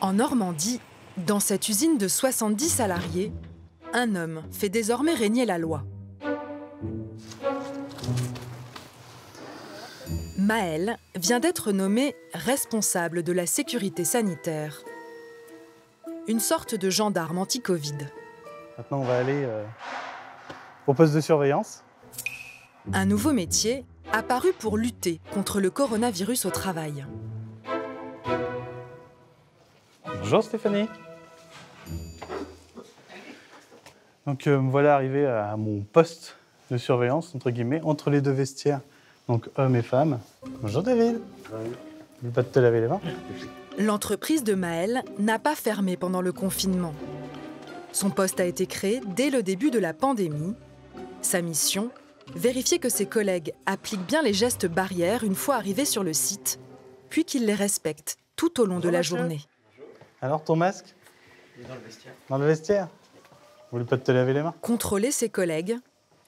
En Normandie, dans cette usine de 70 salariés, un homme fait désormais régner la loi. Maël vient d'être nommé responsable de la sécurité sanitaire. Une sorte de gendarme anti-Covid. Maintenant, on va aller au poste de surveillance. Un nouveau métier apparu pour lutter contre le coronavirus au travail. Bonjour Stéphanie. Donc me voilà arrivé à mon poste de surveillance, entre guillemets, entre les deux vestiaires, donc hommes et femmes. Bonjour David. N'oublie pas de te laver les mains. L'entreprise de Maël n'a pas fermé pendant le confinement. Son poste a été créé dès le début de la pandémie. Sa mission, vérifier que ses collègues appliquent bien les gestes barrières une fois arrivés sur le site, puis qu'ils les respectent tout au long de la journée. Alors ton masque? Il est dans le vestiaire. Dans le vestiaire? N'oublie pas de te laver les mains. Contrôler ses collègues,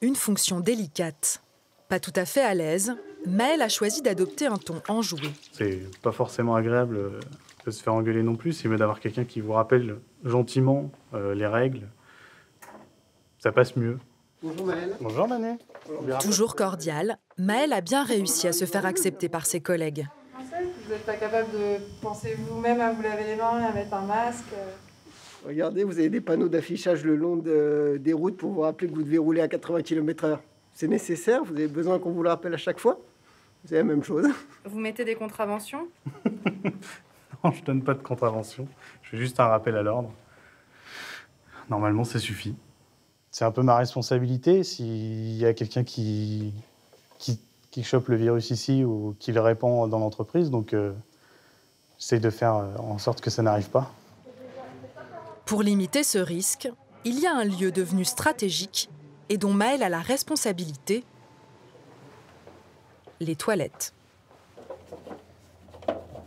une fonction délicate. Pas tout à fait à l'aise, Maël a choisi d'adopter un ton enjoué. C'est pas forcément agréable de se faire engueuler non plus. C'est mieux d'avoir quelqu'un qui vous rappelle gentiment les règles. Ça passe mieux. Bonjour Maël. Bonjour Mané. Toujours cordial, Maël a bien réussi à se faire accepter par ses collègues. Vous n'êtes pas capable de penser vous-même à vous laver les mains, à mettre un masque. Regardez, vous avez des panneaux d'affichage le long des routes pour vous rappeler que vous devez rouler à 80 km/h. C'est nécessaire? Vous avez besoin qu'on vous le rappelle à chaque fois? C'est la même chose. Vous mettez des contraventions? Non, je donne pas de contravention. Je fais juste un rappel à l'ordre. Normalement, ça suffit. C'est un peu ma responsabilité s'il y a quelqu'un qui chope le virus ici ou qui le répand dans l'entreprise. Donc, j'essaye de faire en sorte que ça n'arrive pas. Pour limiter ce risque, il y a un lieu devenu stratégique et dont Maël a la responsabilité, les toilettes.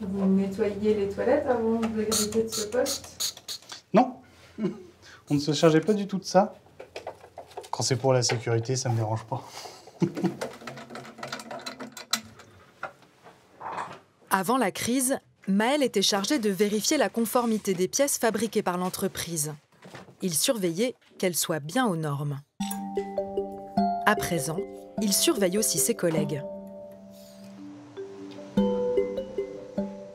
Vous nettoyez les toilettes avant d'exécuter de ce poste? Non, on ne se chargeait pas du tout de ça. Quand c'est pour la sécurité, ça me dérange pas. Avant la crise, Maël était chargé de vérifier la conformité des pièces fabriquées par l'entreprise. Il surveillait qu'elles soient bien aux normes. À présent, il surveille aussi ses collègues.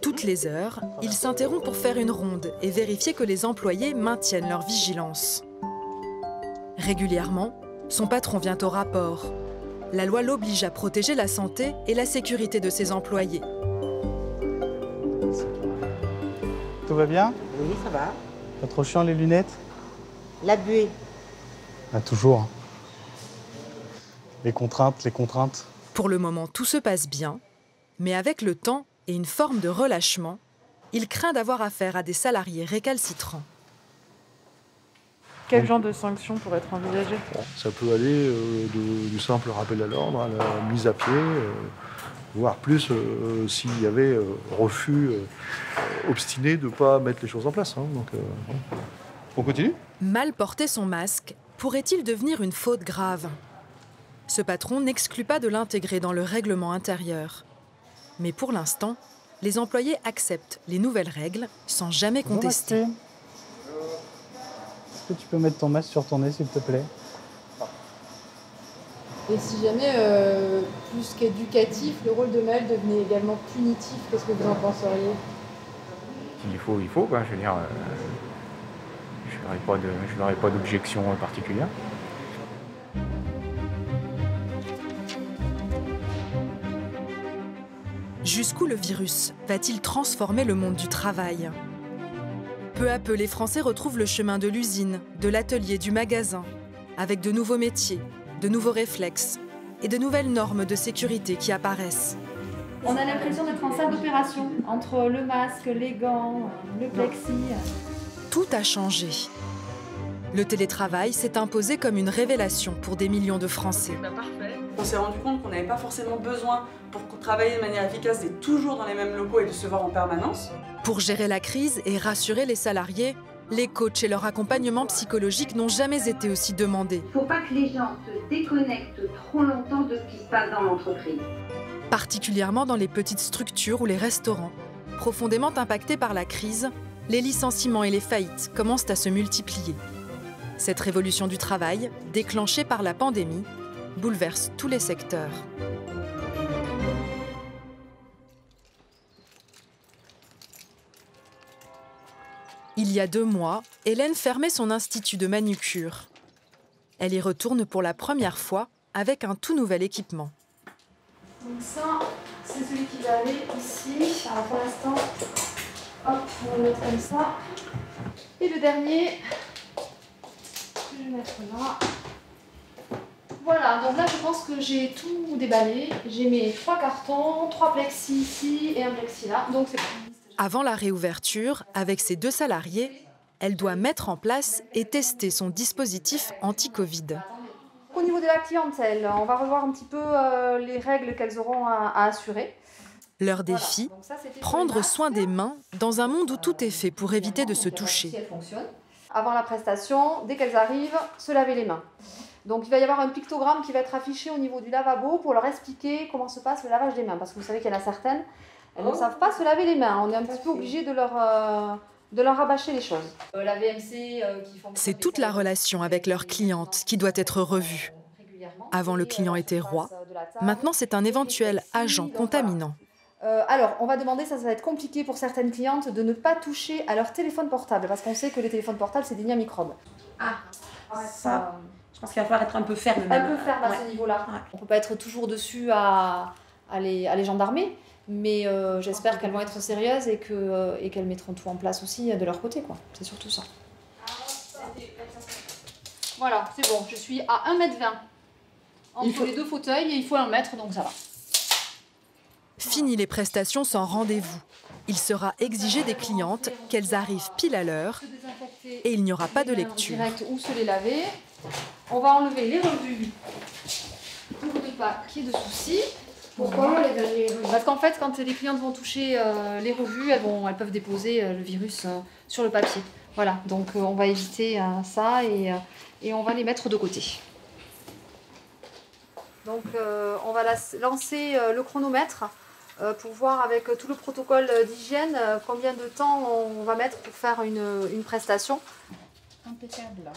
Toutes les heures, il s'interrompt pour faire une ronde et vérifier que les employés maintiennent leur vigilance. Régulièrement, son patron vient au rapport. La loi l'oblige à protéger la santé et la sécurité de ses employés. Tout va bien? Oui, ça va. Pas trop chiant les lunettes? La buée. Ah, toujours. Les contraintes. Pour le moment, tout se passe bien, mais avec le temps et une forme de relâchement, il craint d'avoir affaire à des salariés récalcitrants. Quel genre de sanctions pourrait être envisagé? Ça peut aller du simple rappel à l'ordre à la mise à pied, voire plus s'il y avait refus obstiné de ne pas mettre les choses en place. Hein. Donc, on continue? Mal porter son masque pourrait-il devenir une faute grave? Ce patron n'exclut pas de l'intégrer dans le règlement intérieur. Mais pour l'instant, les employés acceptent les nouvelles règles sans jamais contester. Bonjour, est-ce que tu peux mettre ton masque sur ton nez, s'il te plaît? Et si jamais, plus qu'éducatif, le rôle de Maël devenait également punitif, qu'est-ce que vous en penseriez? S'il faut, il faut. Quoi. Je veux dire, je n'aurais pas d'objection particulière. Jusqu'où le virus va-t-il transformer le monde du travail? Peu à peu, les Français retrouvent le chemin de l'usine, de l'atelier, du magasin, avec de nouveaux métiers, de nouveaux réflexes et de nouvelles normes de sécurité qui apparaissent. On a l'impression d'être en salle d'opération, entre le masque, les gants, le plexi. Tout a changé. Le télétravail s'est imposé comme une révélation pour des millions de Français. On s'est rendu compte qu'on n'avait pas forcément besoin, pour travailler de manière efficace, d'être toujours dans les mêmes locaux et de se voir en permanence. Pour gérer la crise et rassurer les salariés, les coachs et leur accompagnement psychologique n'ont jamais été aussi demandés. Il ne faut pas que les gens se déconnectent trop longtemps de ce qui se passe dans l'entreprise. Particulièrement dans les petites structures ou les restaurants, profondément impactés par la crise, les licenciements et les faillites commencent à se multiplier. Cette révolution du travail, déclenchée par la pandémie, bouleverse tous les secteurs. Il y a 2 mois, Hélène fermait son institut de manucure. Elle y retourne pour la première fois avec un tout nouvel équipement. Donc ça, c'est celui qui va aller ici. Alors pour l'instant, hop, on va le mettre comme ça. Et le dernier, je vais le mettre là. Voilà, donc là je pense que j'ai tout déballé. J'ai mes 3 cartons, 3 plexis ici et un plexi là. Donc c'est bon. Avant la réouverture, avec ses 2 salariés, elle doit mettre en place et tester son dispositif anti-Covid. Au niveau de la clientèle, on va revoir un petit peu les règles qu'elles auront à assurer. Leur défi, prendre soin des mains dans un monde où tout est fait pour éviter de se toucher. Avant la prestation, dès qu'elles arrivent, se laver les mains. Donc il va y avoir un pictogramme qui va être affiché au niveau du lavabo pour leur expliquer comment se passe le lavage des mains. Parce que vous savez qu'il y en a certaines, elles ne savent pas se laver les mains. On est un petit peu obligé de leur rabâcher les choses. La VMC qui font... C'est toute la relation avec leurs clientes qui doit être revue. Avant, le client était roi. Maintenant, c'est un éventuel agent contaminant. Alors, on va demander, ça va être compliqué pour certaines clientes, de ne pas toucher à leur téléphone portable. Parce qu'on sait que les téléphones portables, c'est des nids à microbes. Ah, ça... Je pense qu'il va falloir être un peu ferme. Un peu ferme à ce niveau-là. Ouais. On ne peut pas être toujours dessus à les gendarmer. Mais j'espère qu'elles vont être sérieuses et qu'elles mettront tout en place aussi de leur côté, quoi. C'est surtout ça. Voilà, c'est bon. Je suis à 1,20 m entre les 2 fauteuils et il faut 1 mètre, donc ça va. Fini les prestations sans rendez-vous. Il sera exigé des clientes qu'elles arrivent pile à l'heure et il n'y aura pas de lecture. Direct ou se les laver. On va enlever les revues pour ne pas qu'il y ait de soucis. Pourquoi Parce qu'en fait, quand les clientes vont toucher les revues, elles peuvent déposer le virus sur le papier. Voilà, donc on va éviter ça et on va les mettre de côté. Donc on va lancer le chronomètre pour voir avec tout le protocole d'hygiène combien de temps on va mettre pour faire une prestation. Impeccable.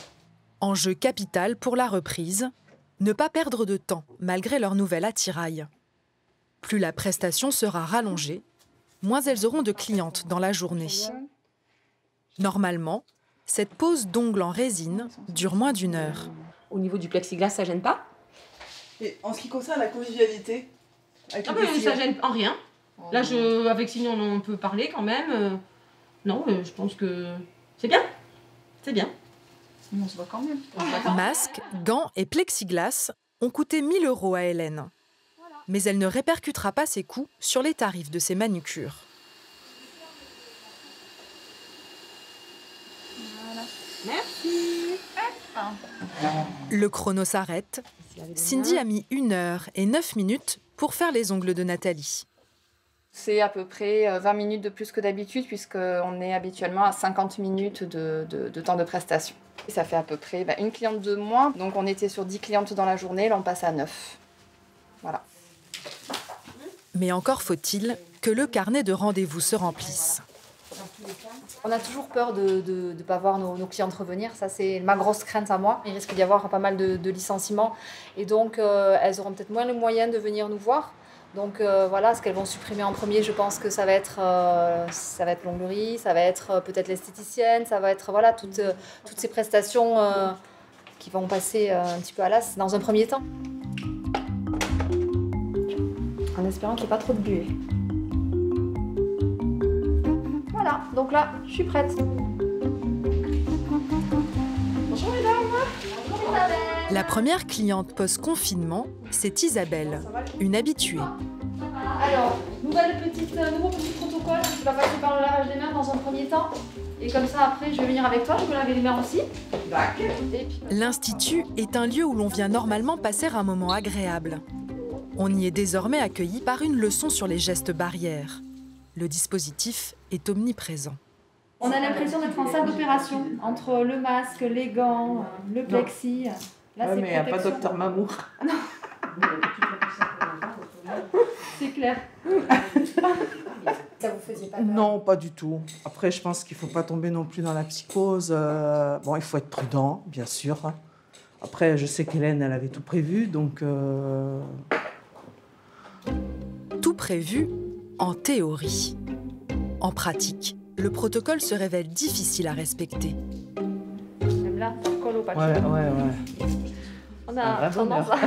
Enjeu capital pour la reprise, ne pas perdre de temps malgré leur nouvel attirail. Plus la prestation sera rallongée, moins elles auront de clientes dans la journée. Normalement, cette pose d'ongles en résine dure moins d'1 heure. Au niveau du plexiglas, ça gêne pas? Et en ce qui concerne la convivialité, ça gêne en rien. Là, avec Sinon, on peut parler quand même. Non, je pense que c'est bien. C'est bien. On se voit quand même. Masques, gants et plexiglas ont coûté 1 000 € à Hélène. Mais elle ne répercutera pas ses coûts sur les tarifs de ses manucures. Voilà. Merci. Le chrono s'arrête. Cindy a mis 1 heure et 9 minutes pour faire les ongles de Nathalie. C'est à peu près 20 minutes de plus que d'habitude puisqu'on est habituellement à 50 minutes de temps de prestation. Et ça fait à peu près 1 cliente de moins. Donc on était sur 10 clientes dans la journée, là on passe à 9. Voilà. Mais encore faut-il que le carnet de rendez-vous se remplisse. On a toujours peur de ne pas voir nos clientes revenir. Ça, c'est ma grosse crainte à moi. Il risque d'y avoir pas mal de licenciements. Et donc, elles auront peut-être moins le moyen de venir nous voir. Donc voilà, ce qu'elles vont supprimer en premier, je pense que ça va être l'onglerie, ça va être peut-être l'esthéticienne, ça va être voilà, toutes ces prestations qui vont passer un petit peu à l'as dans un premier temps. En espérant qu'il n'y ait pas trop de buée. Voilà, donc là, je suis prête. Bonjour mesdames. Bonjour Isabelle. La première cliente post-confinement, c'est Isabelle, une habituée. Alors, nouveau petit protocole. Je vais passer par le lavage des mains dans un premier temps. Et comme ça, après, je vais venir avec toi, je vais laver les mains aussi. L'Institut est un lieu où l'on vient normalement passer un moment agréable. On y est désormais accueilli par une leçon sur les gestes barrières. Le dispositif est omniprésent. On a l'impression d'être en salle d'opération, entre le masque, les gants, le plexi. Là, mais il n'y a pas Docteur Mamour. C'est clair. Ça vous faisait pas peur? Non, pas du tout. Après, je pense qu'il ne faut pas tomber non plus dans la psychose. Bon, il faut être prudent, bien sûr. Après, je sais qu'Hélène, elle avait tout prévu, donc... Tout prévu en théorie. En pratique, le protocole se révèle difficile à respecter. Même là, ça colle au papier. Ouais. On a tendance à...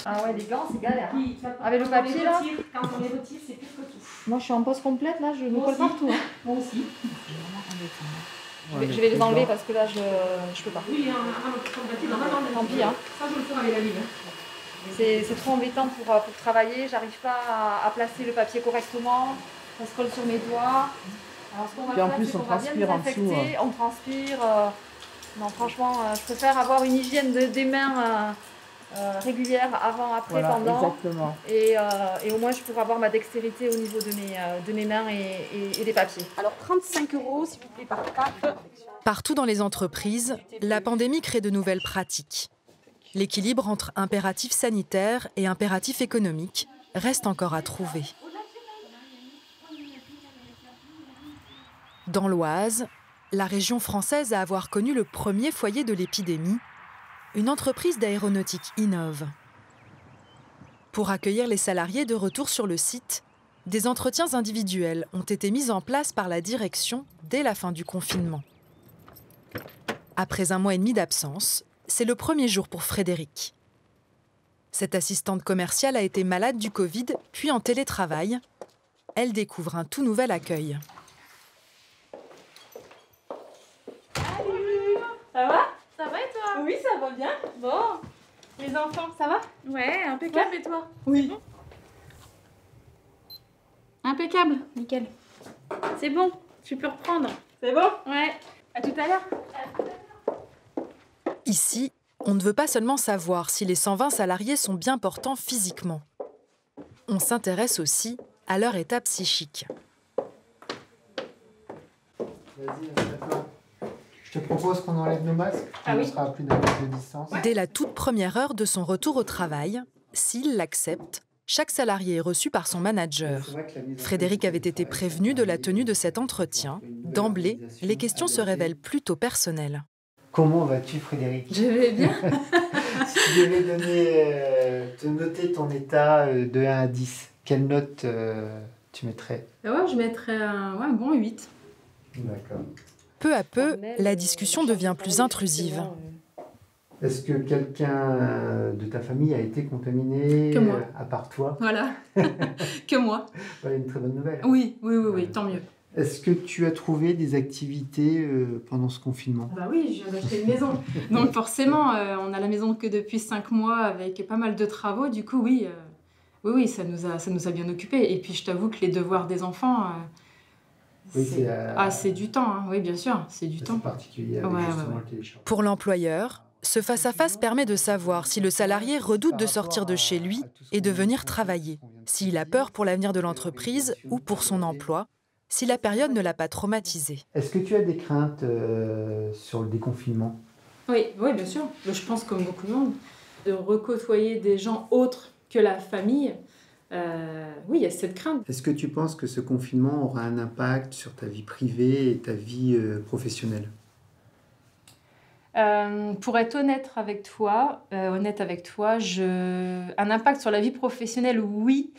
Ah ouais, les gants, c'est galère. Avec le papier, là. Quand on les retire, c'est pire que tout. Moi, je suis en pause complète, là, je me colle partout. Hein. Moi aussi. Je vais les enlever parce que là, je peux pas. Oui, Tant pis, hein. Ça, je le ferai avec la ville. C'est trop embêtant pour travailler. J'arrive pas à placer le papier correctement. Ça se colle sur mes doigts. Alors, ce qu'on va Puis en faire, plus, c'est on qu'on va bien transpire en désinfecter. dessous, On transpire. Non, franchement, je préfère avoir une hygiène des mains régulière avant, après, Voilà, pendant. exactement. Et au moins, je pourrai avoir ma dextérité au niveau de mes mains et des papiers. Alors, 35 €, s'il vous plaît, par carte. Partout dans les entreprises, la pandémie crée de nouvelles pratiques. L'équilibre entre impératif sanitaire et impératif économique reste encore à trouver. Dans l'Oise, la région française à avoir connu le premier foyer de l'épidémie, une entreprise d'aéronautique innove. Pour accueillir les salariés de retour sur le site, des entretiens individuels ont été mis en place par la direction dès la fin du confinement. Après 1 mois et demi d'absence, c'est le premier jour pour Frédéric. Cette assistante commerciale a été malade du Covid, puis en télétravail. Elle découvre un tout nouvel accueil. Ça va? Ça va et toi? Oui, ça va bien. Bon. Les enfants, ça va? Ouais, impeccable. Et toi? Oui. Impeccable, nickel. C'est bon, tu peux reprendre. C'est bon? Ouais. À tout à l'heure. Ici, on ne veut pas seulement savoir si les 120 salariés sont bien portants physiquement. On s'intéresse aussi à leur état psychique. Vas-y, maintenant. Je te propose qu'on enlève nos masques. Ah oui. On sera à plus d'un mètre de distance. Dès la toute première heure de son retour au travail, s'il l'accepte, chaque salarié est reçu par son manager. Frédéric avait été prévenu de la tenue de cet entretien. D'emblée, les questions se révèlent plutôt personnelles. Comment vas-tu, Frédéric? Je vais bien. Si tu devais te noter ton état de 1 à 10, quelle note tu mettrais? Ouais, je mettrais un bon 8. D'accord. Peu à peu, la discussion devient plus intrusive. Est-ce que quelqu'un de ta famille a été contaminé Que moi. À part toi? Voilà. Que moi. Ouais, une très bonne nouvelle. Oui, tant mieux. Est-ce que tu as trouvé des activités pendant ce confinement? Bah oui, je viens d'acheter une maison. Donc forcément, on a la maison que depuis 5 mois avec pas mal de travaux. Du coup, oui, ça nous a bien occupés. Et puis je t'avoue que les devoirs des enfants, c'est du temps. Hein. Oui, bien sûr, c'est du temps. C'est particulier avec justement le téléchargement. Pour l'employeur, ce face-à-face permet de savoir si le salarié redoute de sortir de chez lui et de venir travailler, s'il a peur pour l'avenir de l'entreprise ou pour son emploi, si la période ne l'a pas traumatisé. Est-ce que tu as des craintes sur le déconfinement? Oui, bien sûr. Je pense comme beaucoup de monde. De recôtoyer des gens autres que la famille, oui, il y a cette crainte. Est-ce que tu penses que ce confinement aura un impact sur ta vie privée et ta vie professionnelle? Pour être honnête avec toi, un impact sur la vie professionnelle, oui,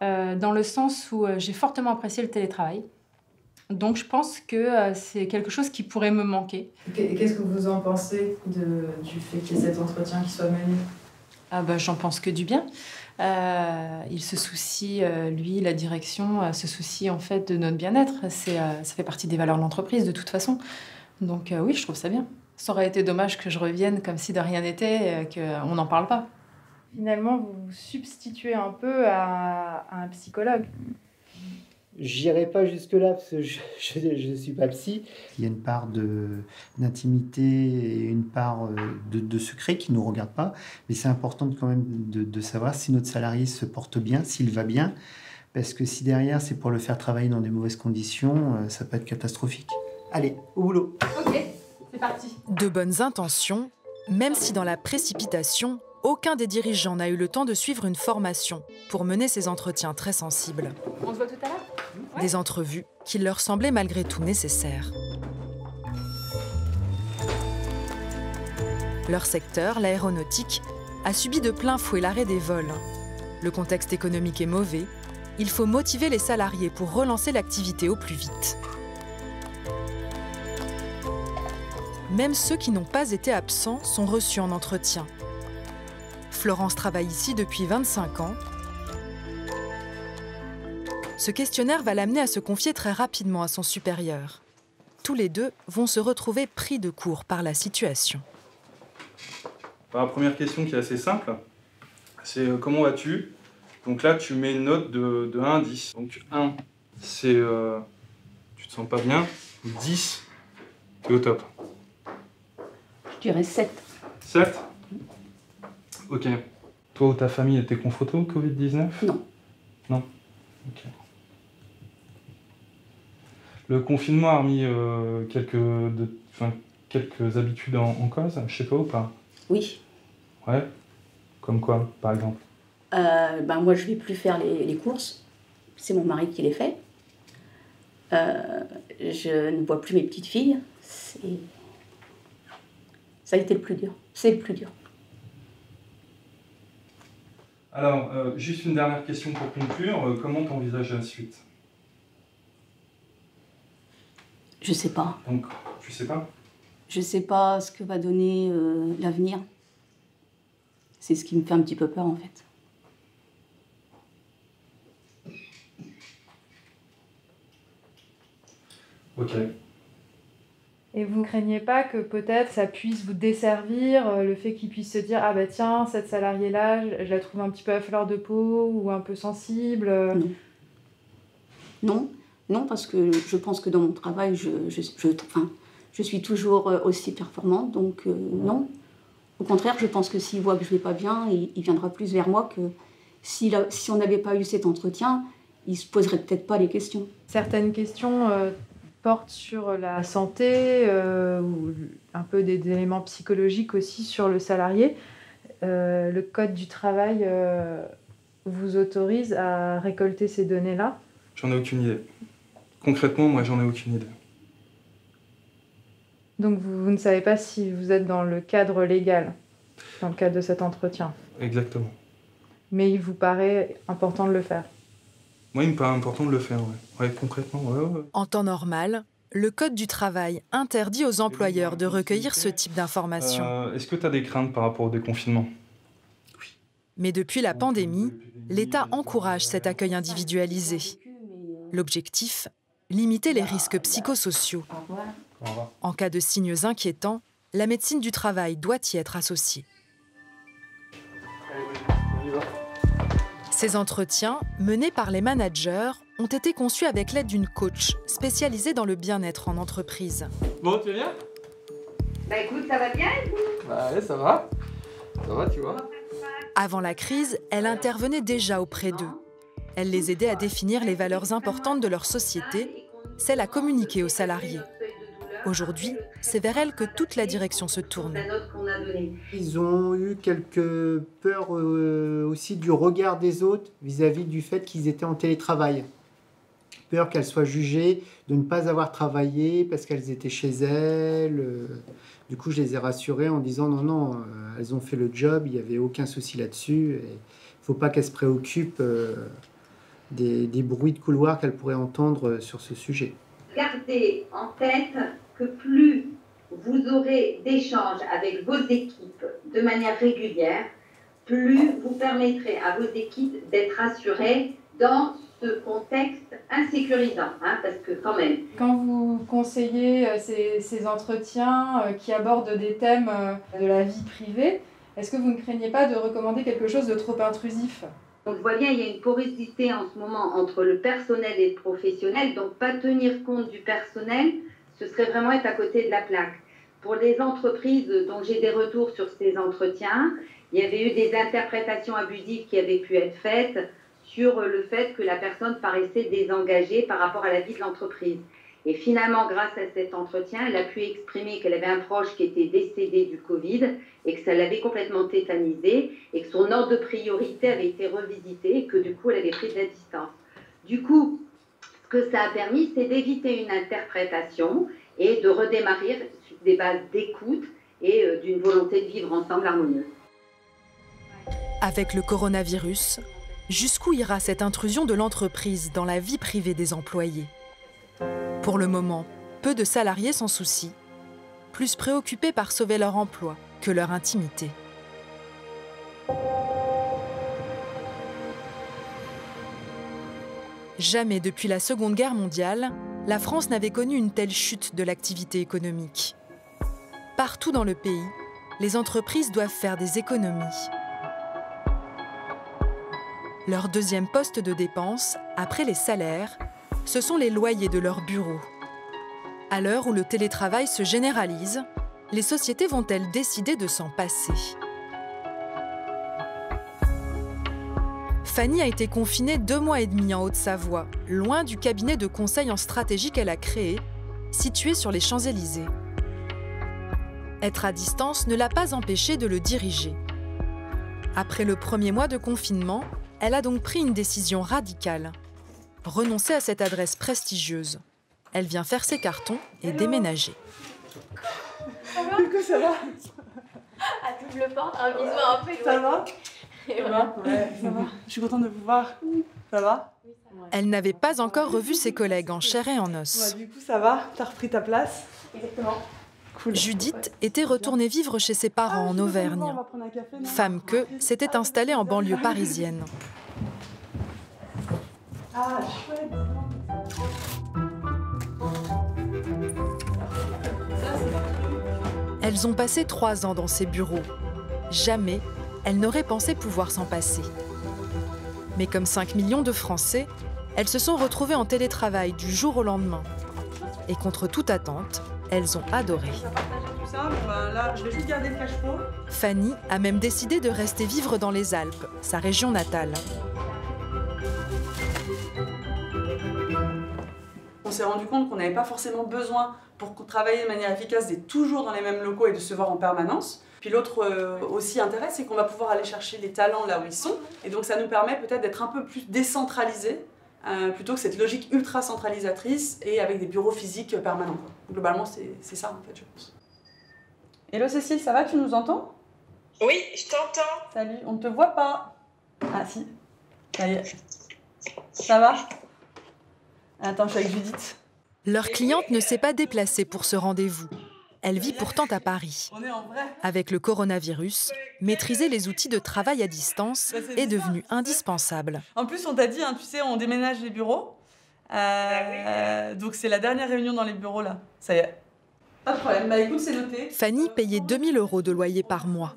dans le sens où j'ai fortement apprécié le télétravail. Donc je pense que c'est quelque chose qui pourrait me manquer. Qu'est-ce que vous en pensez du fait qu'il y ait cet entretien qui soit mené? J'en pense que du bien. Il se soucie, lui, la direction, se soucie en fait de notre bien-être. Ça fait partie des valeurs de l'entreprise de toute façon. Donc oui, je trouve ça bien. Ça aurait été dommage que je revienne comme si de rien n'était, qu'on n'en parle pas. Finalement, vous vous substituez un peu à un psychologue. J'irai pas jusque-là parce que je ne suis pas psy. Il y a une part d'intimité et une part de secret qui ne nous regarde pas. Mais c'est important quand même de savoir si notre salarié se porte bien, s'il va bien. Parce que si derrière, c'est pour le faire travailler dans des mauvaises conditions, ça peut être catastrophique. Allez, au boulot. Ok, c'est parti. De bonnes intentions, même si dans la précipitation, aucun des dirigeants n'a eu le temps de suivre une formation pour mener ces entretiens très sensibles. On se voit tout à l'heure ? Des entrevues qui leur semblaient malgré tout nécessaires. Leur secteur, l'aéronautique, a subi de plein fouet l'arrêt des vols. Le contexte économique est mauvais. Il faut motiver les salariés pour relancer l'activité au plus vite. Même ceux qui n'ont pas été absents sont reçus en entretien. Florence travaille ici depuis 25 ans. Ce questionnaire va l'amener à se confier très rapidement à son supérieur. Tous les deux vont se retrouver pris de court par la situation. La première question qui est assez simple, c'est comment vas-tu? Donc là, tu mets une note de 1 à 10. Donc 1, c'est tu te sens pas bien. 10, t'es au top. Je dirais 7. 7? Ok. Toi ou ta famille était confrontée au Covid-19? Non. Non? Ok. Le confinement a remis quelques habitudes en cause, chez toi ou pas? Oui. Ouais. Comme quoi, par exemple? Moi, je ne vais plus faire les courses. C'est mon mari qui les fait. Je ne vois plus mes petites filles. Ça a été le plus dur. C'est le plus dur. Alors, juste une dernière question pour conclure. Comment t'envisages la suite? Je sais pas. Donc, tu sais pas? Je sais pas ce que va donner l'avenir. C'est ce qui me fait un petit peu peur, en fait. Ok. Et vous ne craignez pas que peut-être ça puisse vous desservir, le fait qu'il puisse se dire « Ah bah tiens, cette salariée-là, je la trouve un petit peu à fleur de peau ou un peu sensible ». Non, parce que je pense que dans mon travail, je suis toujours aussi performante, donc non. Au contraire, je pense que s'il voit que je ne vais pas bien, il viendra plus vers moi que si on n'avait pas eu cet entretien, il ne se poserait peut-être pas les questions. Certaines questions portent sur la santé, ou un peu des éléments psychologiques aussi sur le salarié. Le Code du travail vous autorise à récolter ces données-là? J'en ai aucune idée. Concrètement, moi, j'en ai aucune idée. Donc vous ne savez pas si vous êtes dans le cadre légal, dans le cadre de cet entretien? Exactement. Mais il vous paraît important de le faire? Moi, il me paraît important de le faire, ouais. Ouais, concrètement, ouais. En temps normal, le Code du travail interdit aux employeurs de recueillir ce type d'informations. Est-ce que tu as des craintes par rapport au déconfinement? Mais depuis la pandémie, l'État encourage cet accueil individualisé. L'objectif, limiter les risques psychosociaux. En cas de signes inquiétants, la médecine du travail doit y être associée. Ces entretiens, menés par les managers, ont été conçus avec l'aide d'une coach spécialisée dans le bien-être en entreprise. Bon, tu vas bien? Bah écoute, ça va bien et vous? Bah ouais, ça va. Ça va, tu vois. Avant la crise, elle intervenait déjà auprès d'eux. Elle les aidait à définir les valeurs importantes de leur société, celles à communiquer aux salariés. Aujourd'hui, c'est vers elle que toute la direction se tourne. Ils ont eu quelques peurs aussi du regard des autres vis-à-vis du fait qu'ils étaient en télétravail. Peur qu'elles soient jugées de ne pas avoir travaillé parce qu'elles étaient chez elles. Du coup, je les ai rassurées en disant non, elles ont fait le job, il n'y avait aucun souci là-dessus. Il ne faut pas qu'elles se préoccupent des bruits de couloir qu'elles pourraient entendre sur ce sujet. Gardez en tête que plus vous aurez d'échanges avec vos équipes de manière régulière, plus vous permettrez à vos équipes d'être rassurées dans ce contexte insécurisant, parce que quand même... Quand vous conseillez ces entretiens qui abordent des thèmes de la vie privée, est-ce que vous ne craignez pas de recommander quelque chose de trop intrusif? On voit bien, il y a une porosité en ce moment entre le personnel et le professionnel, donc pas tenir compte du personnel, ce serait vraiment être à côté de la plaque. Pour les entreprises dont j'ai des retours sur ces entretiens, il y avait eu des interprétations abusives qui avaient pu être faites sur le fait que la personne paraissait désengagée par rapport à la vie de l'entreprise. Et finalement, grâce à cet entretien, elle a pu exprimer qu'elle avait un proche qui était décédé du Covid et que ça l'avait complètement tétanisée et que son ordre de priorité avait été revisité et que du coup, elle avait pris de la distance. Du coup, ce que ça a permis, c'est d'éviter une interprétation et de redémarrer sur des bases d'écoute et d'une volonté de vivre ensemble harmonieuse. Avec le coronavirus, jusqu'où ira cette intrusion de l'entreprise dans la vie privée des employés? Pour le moment, peu de salariés s'en soucient, plus préoccupés par sauver leur emploi que leur intimité. Jamais depuis la Seconde Guerre mondiale, la France n'avait connu une telle chute de l'activité économique. Partout dans le pays, les entreprises doivent faire des économies. Leur deuxième poste de dépense, après les salaires, ce sont les loyers de leurs bureaux. À l'heure où le télétravail se généralise, les sociétés vont-elles décider de s'en passer? Fanny a été confinée 2 mois et demi en Haute-Savoie, loin du cabinet de conseil en stratégie qu'elle a créé, situé sur les Champs-Élysées. Être à distance ne l'a pas empêchée de le diriger. Après le premier mois de confinement, elle a donc pris une décision radicale. Renoncer à cette adresse prestigieuse. Elle vient faire ses cartons et déménager. Ça va? Coucou, ça va? À double porte, un bisou un peu. Ça va? Ça va? Ouais, ça va. Je suis contente de vous voir. Ça va? Elle n'avait pas encore revu ses collègues en chair et en os. Ouais, du coup, ça va? T'as repris ta place? Exactement. Cool. Judith était retournée vivre chez ses parents en Auvergne. Femme que s'était installée en banlieue parisienne. Ah, chouette. Elles ont passé 3 ans dans ces bureaux. Jamais elles n'auraient pensé pouvoir s'en passer. Mais comme 5 millions de Français, elles se sont retrouvées en télétravail du jour au lendemain. Et contre toute attente, elles ont adoré. Là, je vais juste garder le cache-pot. Fanny a même décidé de rester vivre dans les Alpes, sa région natale. On s'est rendu compte qu'on n'avait pas forcément besoin, pour travailler de manière efficace, d'être toujours dans les mêmes locaux et de se voir en permanence. Puis l'autre aussi intérêt, c'est qu'on va pouvoir aller chercher les talents là où ils sont. Et donc ça nous permet peut-être d'être un peu plus décentralisés, plutôt que cette logique ultra centralisatrice et avec des bureaux physiques permanents. Globalement, c'est ça en fait, je pense. Hello Cécile, ça va? Tu nous entends? Oui, je t'entends. Salut, on ne te voit pas. Ah si, ça y est. Ça va? Attends, je suis avec Judith. Leur cliente ne s'est pas déplacée pour ce rendez-vous. Elle vit pourtant à Paris. On est en vrai. Avec le coronavirus, maîtriser les outils de travail à distance est devenu indispensable. En plus, on t'a dit, hein, tu sais, on déménage les bureaux. Donc c'est la dernière réunion dans les bureaux là. Ça y est. Pas de problème, bah écoute, c'est noté. Fanny payait 2 000 € de loyer par mois.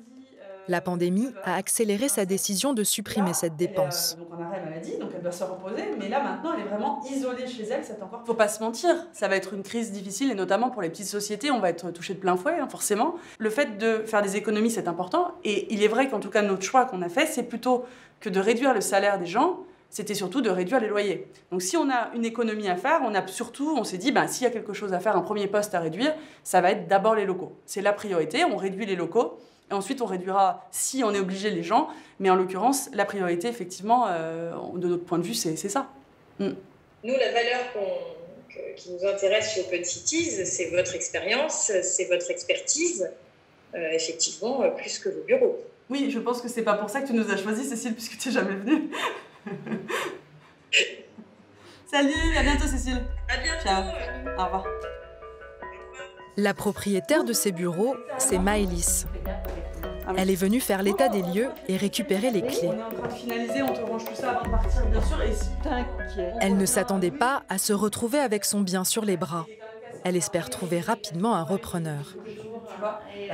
La pandémie a accéléré sa décision de supprimer cette dépense. Donc en arrêt maladie, donc elle doit se reposer. Mais là maintenant, elle est vraiment isolée chez elle. C'est encore. Faut pas se mentir, ça va être une crise difficile et notamment pour les petites sociétés, on va être touché de plein fouet, hein, forcément. Le fait de faire des économies, c'est important. Et il est vrai qu'en tout cas, notre choix qu'on a fait, c'est plutôt que de réduire le salaire des gens. C'était surtout de réduire les loyers. Donc si on a une économie à faire, on s'est dit, s'il y a quelque chose à faire, un premier poste à réduire, ça va être d'abord les locaux. C'est la priorité, on réduit les locaux, et ensuite on réduira, si on est obligé, les gens, mais en l'occurrence, la priorité, effectivement, de notre point de vue, c'est ça. Nous, la valeur qui nous intéresse chez Open Cities, c'est votre expérience, c'est votre expertise, effectivement, plus que vos bureaux. Oui, je pense que c'est pas pour ça que tu nous as choisis, Cécile, puisque tu n'es jamais venue. Salut, à bientôt Cécile. À bientôt. Ciao. Au revoir. La propriétaire de ces bureaux, c'est Maëlys. Elle est venue faire l'état des lieux et récupérer les clés. On est en train de finaliser, on te range tout ça avant de partir, bien sûr, et si t'inquiète. Elle ne s'attendait pas à se retrouver avec son bien sur les bras. Elle espère trouver rapidement un repreneur.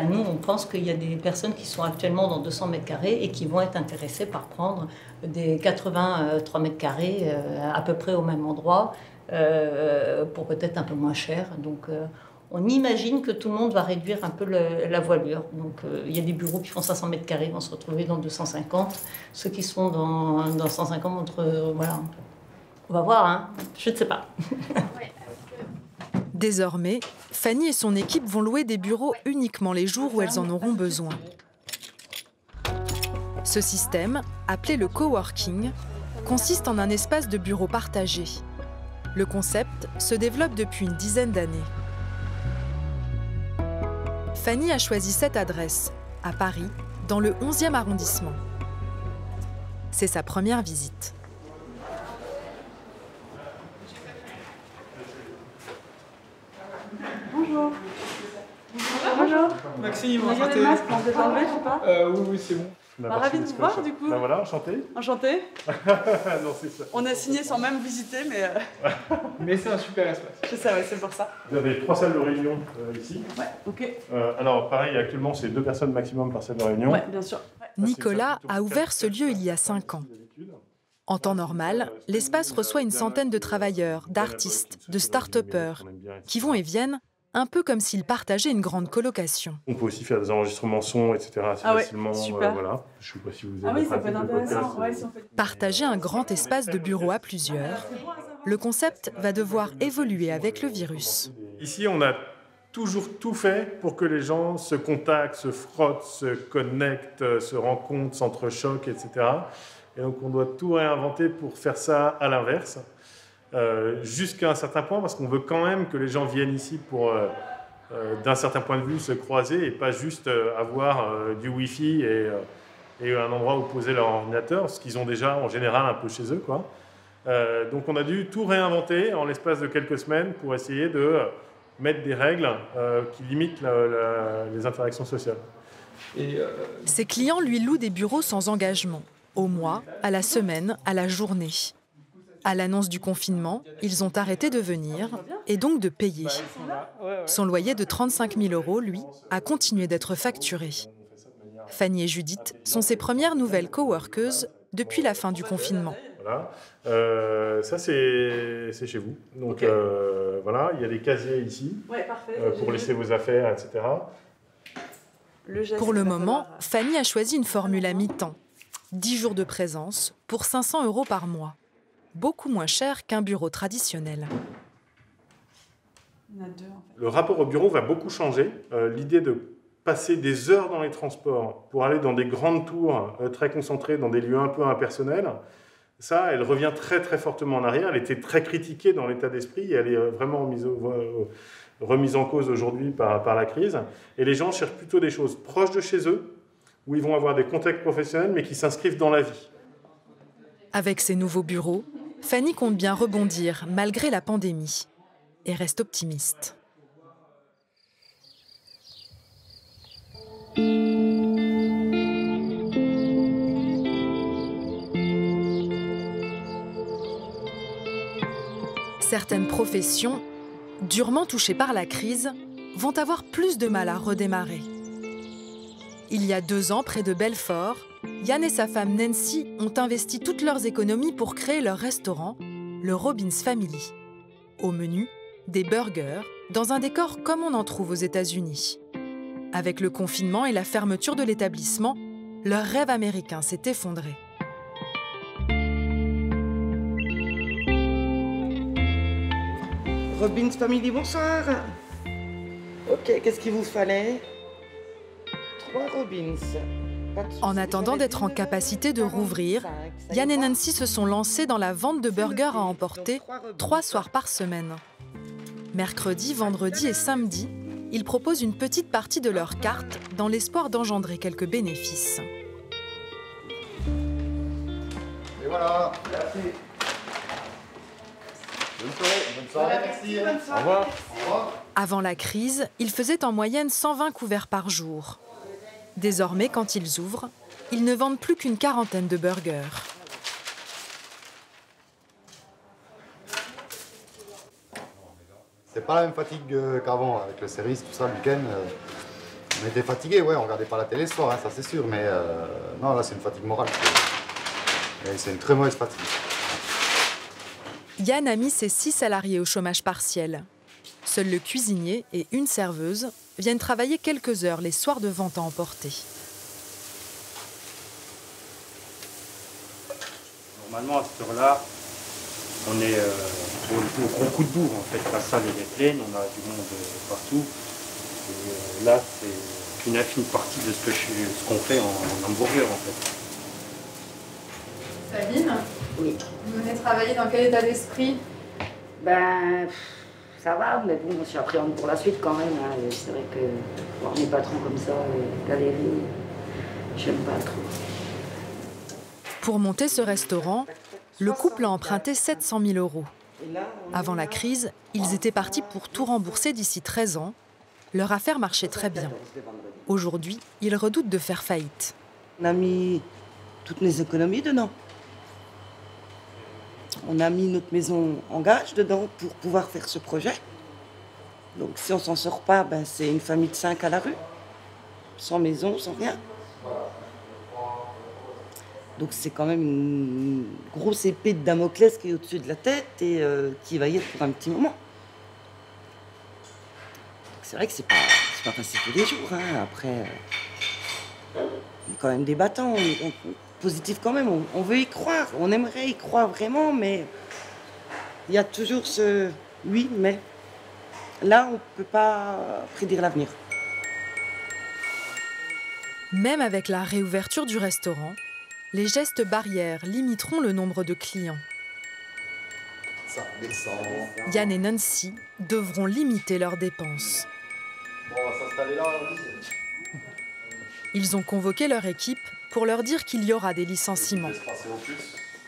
Nous, on pense qu'il y a des personnes qui sont actuellement dans 200 mètres carrés et qui vont être intéressées par prendre des 83 mètres carrés à peu près au même endroit pour peut-être un peu moins cher. Donc, on imagine que tout le monde va réduire un peu la voilure. Donc, il y a des bureaux qui font 500 mètres carrés, vont se retrouver dans 250. Ceux qui sont dans 150, voilà. On va voir, hein. Je ne sais pas. Désormais, Fanny et son équipe vont louer des bureaux uniquement les jours où elles en auront besoin. Ce système, appelé le coworking, consiste en un espace de bureau partagé. Le concept se développe depuis une dizaine d'années. Fanny a choisi cette adresse, à Paris, dans le 11e arrondissement. C'est sa première visite. Bonjour. Bonjour. Maxime, vous avez le masque, vous êtes enlevé ou pas Oui, c'est bon. Ravi de vous voir du coup. Ben voilà, enchanté. Enchanté. Non, c'est ça. On a signé sans même visiter, mais... Mais c'est un super espace. Je sais, ouais, c'est pour ça. Vous avez 3 salles de réunion ici. Ouais, ok. Alors pareil, actuellement c'est 2 personnes maximum par salle de réunion. Ouais, bien sûr. Ouais. Nicolas a ouvert ce lieu il y a 5 ans. En temps normal, l'espace reçoit une centaine de travailleurs, d'artistes, de start-upers, qui vont et viennent, un peu comme s'ils partageaient une grande colocation. On peut aussi faire des enregistrements son, etc. assez facilement. Ouais, super. Voilà. Je ne sais pas si vous Ah avez oui, ça peut être intéressant. Ouais, si on fait... Partager un grand espace de bureau à plusieurs, le concept va devoir évoluer avec le virus. Ici, on a toujours tout fait pour que les gens se contactent, se frottent, se connectent, se rencontrent, s'entrechoquent, etc. Et donc, on doit tout réinventer pour faire ça à l'inverse. Jusqu'à un certain point, parce qu'on veut quand même que les gens viennent ici pour, d'un certain point de vue, se croiser et pas juste avoir du Wi-Fi et un endroit où poser leur ordinateur, ce qu'ils ont déjà en général un peu chez eux, quoi. Donc on a dû tout réinventer en l'espace de quelques semaines pour essayer de mettre des règles qui limitent les interactions sociales. Ses clients lui louent des bureaux sans engagement, au mois, à la semaine, à la journée. À l'annonce du confinement, ils ont arrêté de venir et donc de payer. Son loyer de 35 000 €, lui, a continué d'être facturé. Fanny et Judith sont ses premières nouvelles coworkeuses depuis la fin du confinement. Voilà. Ça, c'est chez vous. Donc okay. Voilà, il y a des casiers ici pour laisser vos affaires, etc. Pour le moment, Fanny a choisi une formule à mi-temps. 10 jours de présence pour 500 € par mois. Beaucoup moins cher qu'un bureau traditionnel. Le rapport au bureau va beaucoup changer. L'idée de passer des heures dans les transports pour aller dans des grandes tours très concentrées, dans des lieux un peu impersonnels, ça, elle revient très très fortement en arrière. Elle était très critiquée dans l'état d'esprit et elle est vraiment remise en cause aujourd'hui par la crise. Et les gens cherchent plutôt des choses proches de chez eux, où ils vont avoir des contacts professionnels, mais qui s'inscrivent dans la vie. Avec ces nouveaux bureaux, Fanny compte bien rebondir malgré la pandémie et reste optimiste. Certaines professions, durement touchées par la crise, vont avoir plus de mal à redémarrer. Il y a 2 ans, près de Belfort, Yann et sa femme Nancy ont investi toutes leurs économies pour créer leur restaurant, le Robbins Family. Au menu, des burgers, dans un décor comme on en trouve aux États-Unis. Avec le confinement et la fermeture de l'établissement, leur rêve américain s'est effondré. Robbins Family, bonsoir. Ok, qu'est-ce qu'il vous fallait? 3 Robbins. En attendant d'être en capacité de rouvrir, Yann et Nancy se sont lancés dans la vente de burgers à emporter 3 soirs par semaine. Mercredi, vendredi et samedi, ils proposent une petite partie de leur carte dans l'espoir d'engendrer quelques bénéfices. Et voilà, merci. Bonne soirée, merci. Au revoir. Avant la crise, ils faisaient en moyenne 120 couverts par jour. Désormais, quand ils ouvrent, ils ne vendent plus qu'une quarantaine de burgers. C'est pas la même fatigue qu'avant, avec le service, tout ça, le week-end. On était fatigués, ouais, on regardait pas la télé ce soir, hein, ça c'est sûr, mais non, là c'est une fatigue morale. C'est une très mauvaise fatigue. Yann a mis ses 6 salariés au chômage partiel. Seul le cuisinier et une serveuse viennent travailler quelques heures les soirs de vente à emporter. Normalement, à cette heure-là, on au gros coup de bourre, en fait. La salle elle est pleine, on a du monde partout. Et là, c'est qu'une infime partie de ce qu'on fait en hamburger, en fait. Sabine, oui. Vous venez travailler dans quel état d'esprit? Ben, ça va, mais bon, j'appréhende pour la suite quand même. Hein. C'est vrai que voir mes patrons comme ça, galérer, j'aime pas trop. Pour monter ce restaurant, le couple a emprunté 700 000 €. Avant la crise, ils étaient partis pour tout rembourser d'ici 13 ans. Leur affaire marchait très bien. Aujourd'hui, ils redoutent de faire faillite. On a mis toutes mes économies dedans. On a mis notre maison en gage dedans pour pouvoir faire ce projet. Donc si on s'en sort pas, ben, c'est une famille de 5 à la rue, sans maison, sans rien. Donc c'est quand même une grosse épée de Damoclès qui est au-dessus de la tête et qui va y être pour un petit moment. C'est vrai que c'est pas facile tous les jours. Hein. Après, on est quand même débattant, on est positif quand même. On veut y croire, on aimerait y croire vraiment, mais il y a toujours ce oui, mais là, on ne peut pas prédire l'avenir. Même avec la réouverture du restaurant, les gestes barrières limiteront le nombre de clients. Ça descend. Yann et Nancy devront limiter leurs dépenses. Bon, on va s'installer là. Ils ont convoqué leur équipe pour leur dire qu'il y aura des licenciements.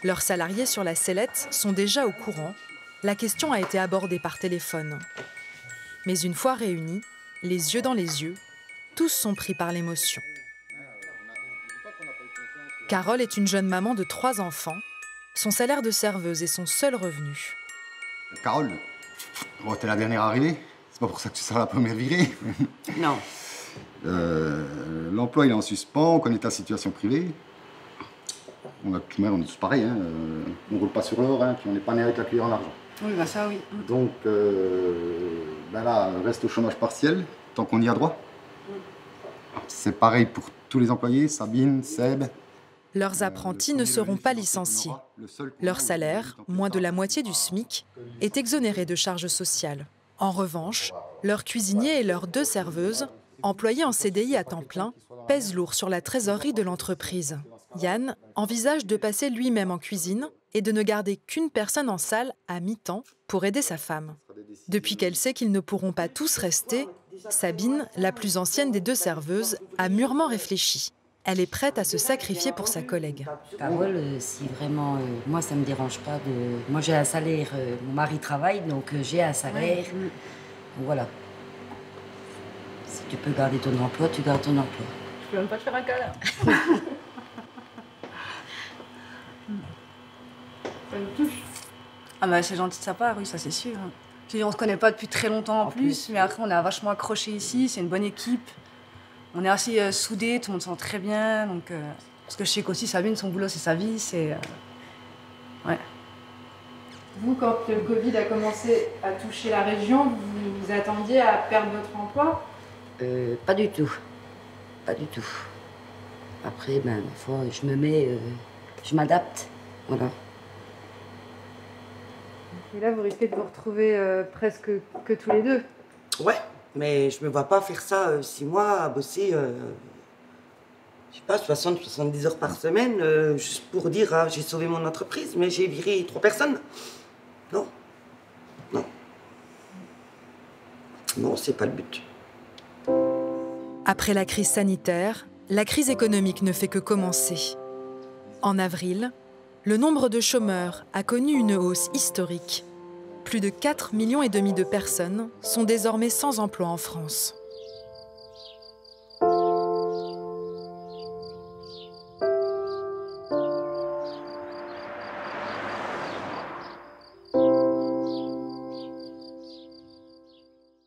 Leurs salariés sur la sellette sont déjà au courant. La question a été abordée par téléphone. Mais une fois réunis, les yeux dans les yeux, tous sont pris par l'émotion. Carole est une jeune maman de 3 enfants. Son salaire de serveuse est son seul revenu. Carole, bon, t'es la dernière arrivée. C'est pas pour ça que tu seras la première virée. Non. L'emploi il est en suspens, on connaît ta situation privée. On est tous pareils, hein. On roule pas sur l'or, hein, puis on n'est pas né avec la cuillère en argent. Oui, bah ça oui. Donc ben là, reste au chômage partiel, tant qu'on y a droit. C'est pareil pour tous les employés, Sabine, Seb. Leurs apprentis ne seront pas licenciés. Leur salaire, moins de la moitié du SMIC, est exonéré de charges sociales. En revanche, leurs cuisiniers et leurs 2 serveuses, employés en CDI à temps plein, pèsent lourd sur la trésorerie de l'entreprise. Yann envisage de passer lui-même en cuisine et de ne garder qu'une personne en salle à mi-temps pour aider sa femme. Depuis qu'elle sait qu'ils ne pourront pas tous rester, Sabine, la plus ancienne des 2 serveuses, a mûrement réfléchi. Elle est prête à se sacrifier pour sa collègue. Carole, si vraiment, moi ça me dérange pas de... Moi j'ai un salaire, mon mari travaille, donc j'ai un salaire. Donc, voilà. Si tu peux garder ton emploi, tu gardes ton emploi. Je peux même pas te faire un câlin. Ça me touche. Ah bah c'est gentil de sa part, oui, ça c'est sûr. Je veux dire, on se connaît pas depuis très longtemps en plus, mais après on a vachement accroché ici, c'est une bonne équipe. On est assez soudés, tout le monde se sent très bien. Donc, parce que je sais qu'aussi Sabine, son boulot c'est sa vie, c'est... ouais. Vous, quand le Covid a commencé à toucher la région, vous vous attendiez à perdre votre emploi? Pas du tout. Pas du tout. Après, ben, des fois, je me mets... je m'adapte, voilà. Et là, vous risquez de vous retrouver presque que tous les 2. Ouais, mais je me vois pas faire ça 6 mois, à bosser, je sais pas, 60-70 heures par semaine, juste pour dire, ah, j'ai sauvé mon entreprise, mais j'ai viré 3 personnes. Non. Non. Non, c'est pas le but. Après la crise sanitaire, la crise économique ne fait que commencer. En avril, le nombre de chômeurs a connu une hausse historique. Plus de 4,5 millions de personnes sont désormais sans emploi en France.